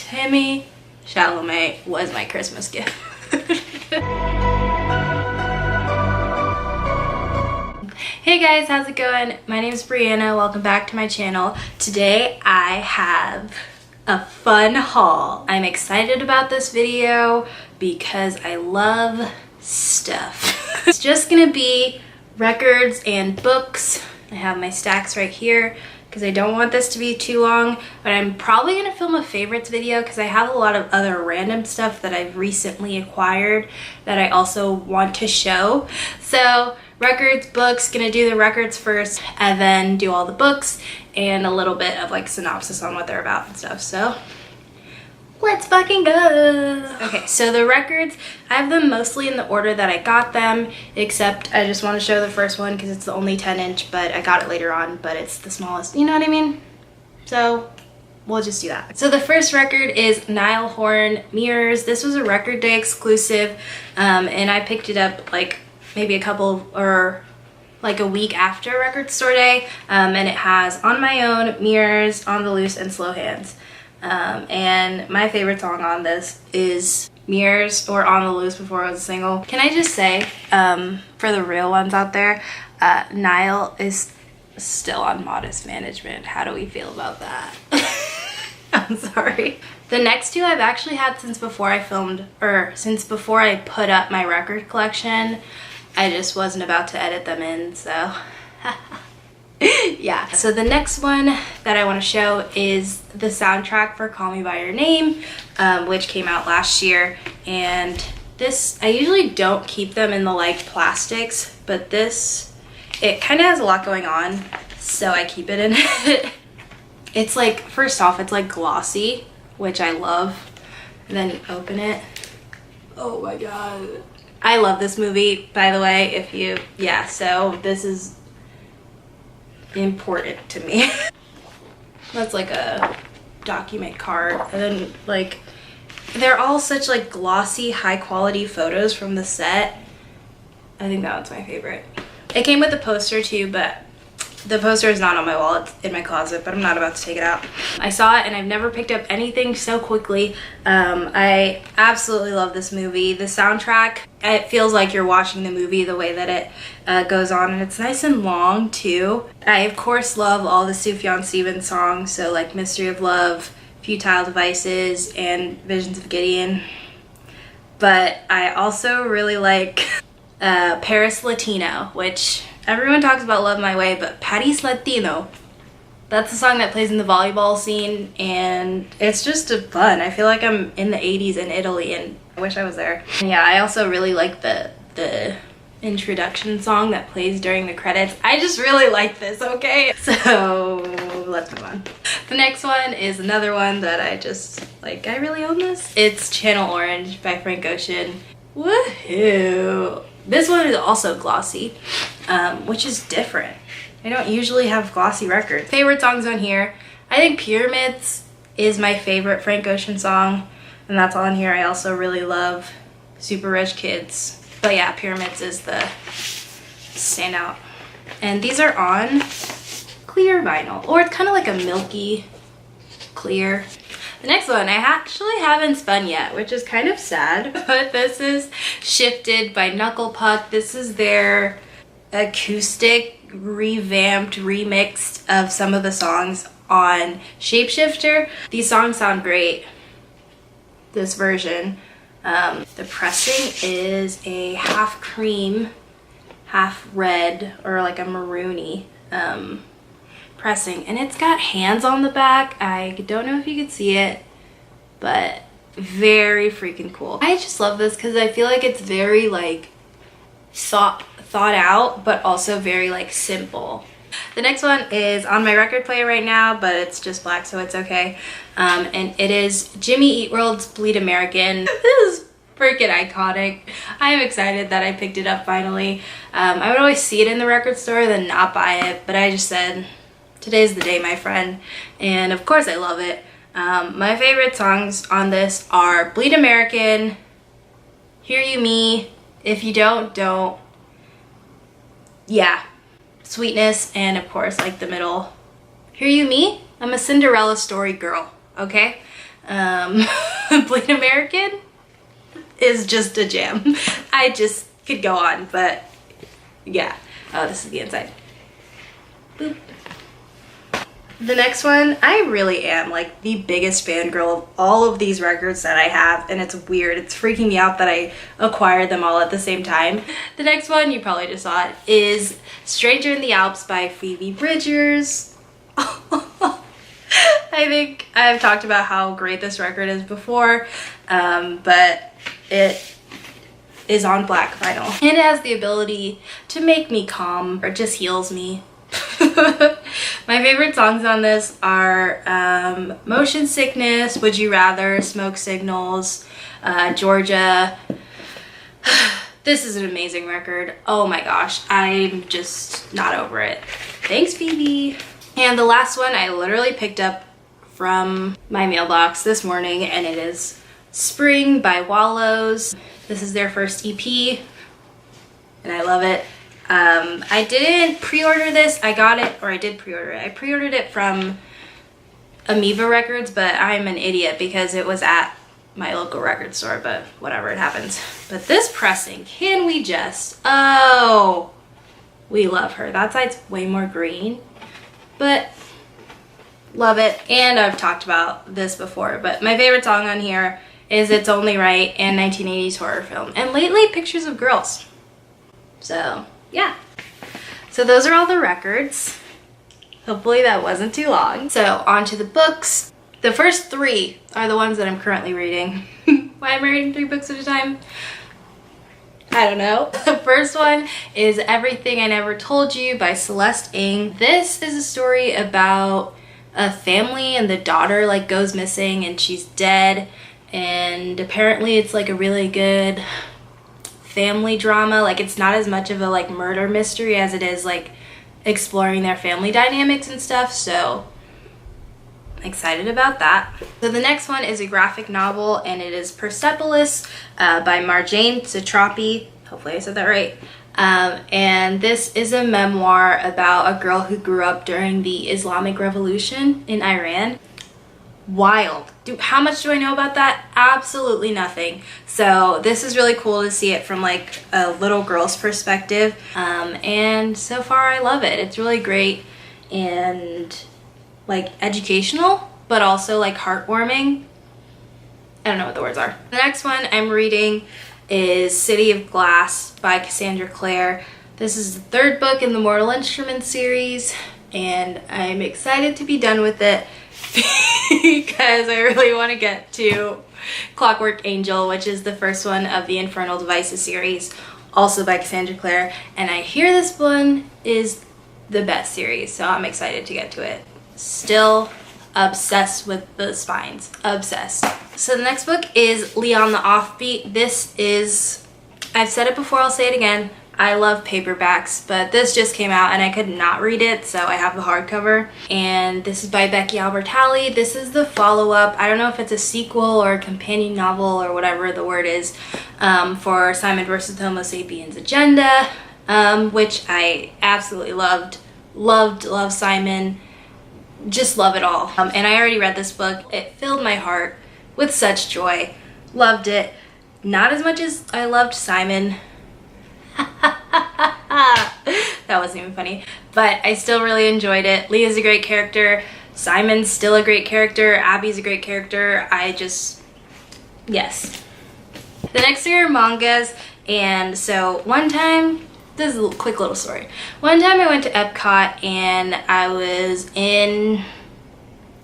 Timmy Chalamet was my Christmas gift. Hey guys, how's it going? My name is Brianna. Welcome back to my channel. Today I have a fun haul. I'm excited about this video because I love stuff. It's just gonna be records and books. I have my stacks right here because I don't want this to be too long, but I'm probably gonna film a favorites video because I have a lot of other random stuff that I've recently acquired that I also want to show. So records, books, gonna do the records first and then do all the books and a little bit of like synopsis on what they're about and stuff. So let's fucking go. Okay, so the records, I have them mostly in the order that I got them, except I just want to show the first one because it's the only 10-inch, but I got it later on, but it's the smallest, you know what I mean? So we'll just do that. So the first record is Niall Horan, Mirrors. This was a record day exclusive, and I picked it up like maybe a couple or like a week after record store day, and it has On My Own, Mirrors, On the Loose, and Slow Hands. And my favorite song on this is Mirrors, or On the Loose before it was a single. Can I just say, for the real ones out there, Niall is still on Modest Management. How do we feel about that? I'm sorry. The next two I've actually had since before I filmed, or since before I put up my record collection. I just wasn't about to edit them in, so yeah. So the next one that I want to show is the soundtrack for Call Me By Your Name, which came out last year. And this, I usually don't keep them in the like plastics, but this, it kind of has a lot going on, so I keep it in it. It's like, first off, it's like glossy, which I love. And then you open it. Oh my god. I love this movie, by the way, if you, yeah, so this is important to me. That's like a document card, and then like they're all such like glossy, high quality photos from the set. I think that one's my favorite. It came with a poster too, but the poster is not on my wall, it's in my closet, but I'm not about to take it out. I saw it and I've never picked up anything so quickly. I absolutely love this movie. The soundtrack, it feels like you're watching the movie the way that it goes on, and it's nice and long too. I of course love all the Sufjan Stevens songs, so like Mystery of Love, Futile Devices, and Visions of Gideon. But I also really like Paris Latino, which everyone talks about Love My Way, but Paris Latino, that's the song that plays in the volleyball scene, and it's just a fun. I feel like I'm in the 80s in Italy, and I wish I was there. And yeah, I also really like the introduction song that plays during the credits. I just really like this, okay? So let's move on. The next one is another one that I just, like, I really own this. It's Channel Orange by Frank Ocean. Woohoo! This one is also glossy, which is different. I don't usually have glossy records. Favorite songs on here, I think Pyramids is my favorite Frank Ocean song, and that's on here. I also really love Super Rich Kids. But yeah, Pyramids is the standout. And these are on clear vinyl, or it's kind of like a milky clear. The next one I actually haven't spun yet, which is kind of sad, but this is Shifted by Knuckle Puck. This is their acoustic, revamped, remixed of some of the songs on Shapeshifter. These songs sound great, this version. The pressing is a half cream, half red, or like a maroony pressing, and it's got hands on the back. I don't know if you could see it, but very freaking cool. I just love this because I feel like it's very like thought out, but also very like simple. The next one is on my record player right now, but it's just black, so it's okay. And it is Jimmy Eat World's Bleed American. This is freaking iconic. I am excited that I picked it up finally. I would always see it in the record store, then not buy it, but I just said, today's the day, my friend, and of course I love it. My favorite songs on this are Bleed American, Hear You Me, If You Don't, Don't, yeah, Sweetness, and of course like the middle, Hear You Me, I'm a Cinderella story girl, okay? Plain American is just a jam. I just could go on, but yeah. Oh, this is the inside. Boop. The next one, I really am like the biggest fangirl of all of these records that I have, and it's weird. It's freaking me out that I acquired them all at the same time. The next one, you probably just saw it, is Stranger in the Alps by Phoebe Bridgers. I think I've talked about how great this record is before, but it is on black vinyl. And it has the ability to make me calm, or it just heals me. My favorite songs on this are Motion Sickness, Would You Rather, Smoke Signals, Georgia. This is an amazing record. Oh my gosh, I'm just not over it. Thanks, Phoebe. And the last one I literally picked up from my mailbox this morning, and it is Spring by Wallows. This is their first EP, and I love it. I didn't pre-order this. I got it, or I did pre-order it. I pre-ordered it from Amoeba Records, but I'm an idiot because it was at my local record store, but whatever, it happens. But this pressing, can we just, oh, we love her. That side's way more green, but love it. And I've talked about this before, but my favorite song on here is It's Only Right and 1980s Horror Film, and lately Pictures of Girls. So yeah, so those are all the records. Hopefully that wasn't too long. So on to the books. The first 3 are the ones that I'm currently reading. Why am I reading 3 books at a time? I don't know. The first one is Everything I Never Told You by Celeste Ng. This is a story about a family, and the daughter like goes missing and she's dead, and apparently it's like a really good family drama. Like, it's not as much of a like murder mystery as it is like exploring their family dynamics and stuff, so I'm excited about that. So the next one is a graphic novel, and it is Persepolis by Marjane Satrapi. Hopefully I said that right. And this is a memoir about a girl who grew up during the Islamic Revolution in Iran. Wild. How much do I know about that? Absolutely nothing. So this is really cool to see it from like a little girl's perspective. And so far I love it. It's really great and like educational, but also like heartwarming. I don't know what the words are. The next one I'm reading is City of Glass by Cassandra Clare. This is the 3rd book in the Mortal Instruments series, and I'm excited to be done with it because I really want to get to Clockwork Angel, which is the first one of the Infernal Devices series, also by Cassandra Clare, and I hear this one is the best series, so I'm excited to get to it. Still obsessed with the spines. Obsessed. So the next book is Leon the Offbeat. This is, I've said it before, I'll say it again, I love paperbacks, but this just came out and I could not read it, so I have the hardcover. And this is by Becky Albertalli. This is the follow-up. I don't know if it's a sequel or a companion novel or whatever the word is, for Simon vs. the Homo Sapiens Agenda, which I absolutely loved. Love Simon. Just love it all. And I already read this book. It filled my heart with such joy. Loved it. Not as much as I loved Simon. That wasn't even funny, but I still really enjoyed it. Leah's a great character. Simon's still a great character. Abby's a great character. Yes. The next 3 are mangas, and so one time, this is a quick little story. One time I went to Epcot and I was in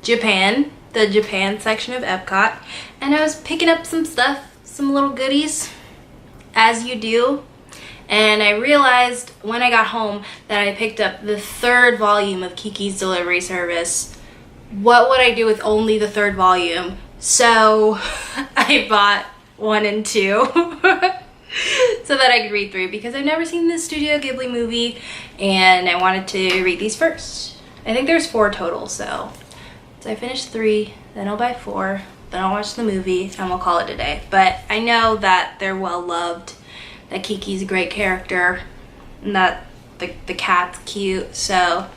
Japan, the Japan section of Epcot, and I was picking up some stuff, some little goodies, as you do. And I realized when I got home that I picked up the 3rd volume of Kiki's Delivery Service. What would I do with only the 3rd volume? So I bought 1 and 2 so that I could read 3, because I've never seen the Studio Ghibli movie and I wanted to read these first. I think there's 4 total, so I finished 3, then I'll buy 4, then I'll watch the movie, and we'll call it a day. But I know that they're well loved, that Kiki's a great character, and that the cat's cute, so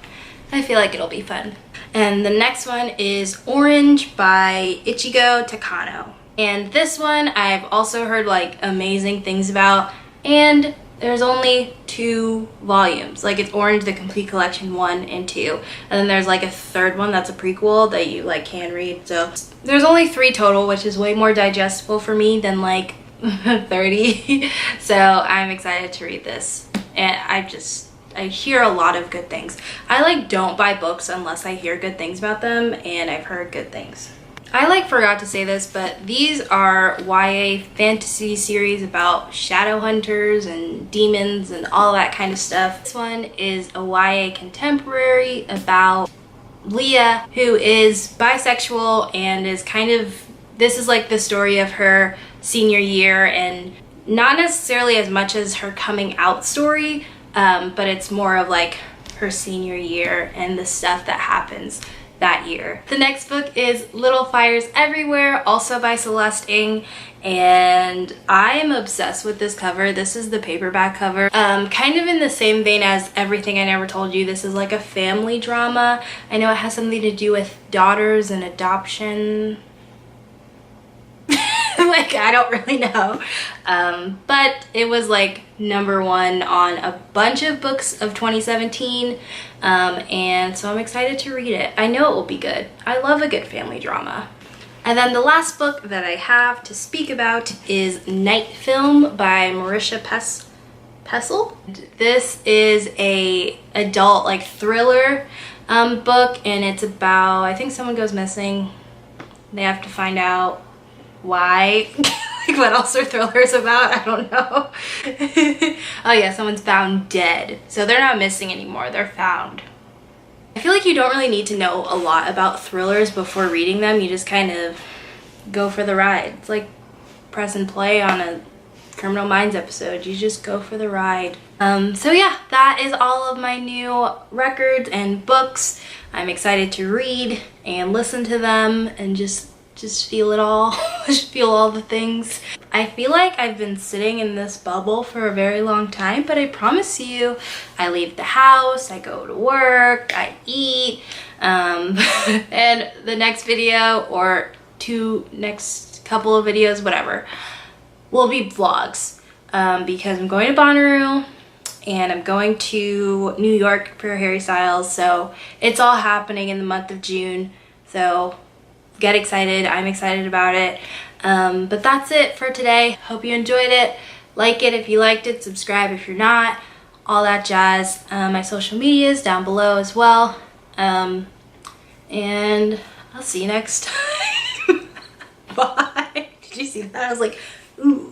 I feel like it'll be fun. And the next one is Orange by Ichigo Takano. And this one I've also heard like amazing things about, and there's only 2 volumes. Like it's Orange, the Complete Collection 1 and 2. And then there's like a third one that's a prequel that you like can read. So there's only 3 total, which is way more digestible for me than like 30. So I'm excited to read this. And I hear a lot of good things. I like don't buy books unless I hear good things about them, and I've heard good things. I like forgot to say this, but these are YA fantasy series about shadow hunters and demons and all that kind of stuff. This one is a YA contemporary about Leah, who is bisexual and is kind of, this is like the story of her senior year, and not necessarily as much as her coming out story, but it's more of like her senior year and the stuff that happens that year. The next book is Little Fires Everywhere, also by Celeste Ng, and I'm obsessed with this cover. This is the paperback cover. Kind of in the same vein as Everything I Never Told You. This is like a family drama. I know it has something to do with daughters and adoption. Like, I don't really know. But it was like #1 on a bunch of books of 2017. And so I'm excited to read it. I know it will be good. I love a good family drama. And then the last book that I have to speak about is Night Film by Marisha Pessl. This is a adult like thriller book, and it's about, I think someone goes missing. They have to find out why. Like, what else are thrillers about? I don't know. Oh yeah, someone's found dead. So they're not missing anymore, they're found. I feel like you don't really need to know a lot about thrillers before reading them. You just kind of go for the ride. It's like press and play on a Criminal Minds episode. You just go for the ride. So yeah, that is all of my new records and books. I'm excited to read and listen to them and just feel it all. Just feel all the things. I feel like I've been sitting in this bubble for a very long time, but I promise you, I leave the house, I go to work, I eat, and the next video or next couple of videos, whatever, will be vlogs, because I'm going to Bonnaroo and I'm going to New York for Harry Styles, so it's all happening in the month of June. So get excited. I'm excited about it. But that's it for today. Hope you enjoyed it. Like it if you liked it. Subscribe if you're not. All that jazz. My social media is down below as well. And I'll see you next time. Bye. Did you see that? I was like, ooh.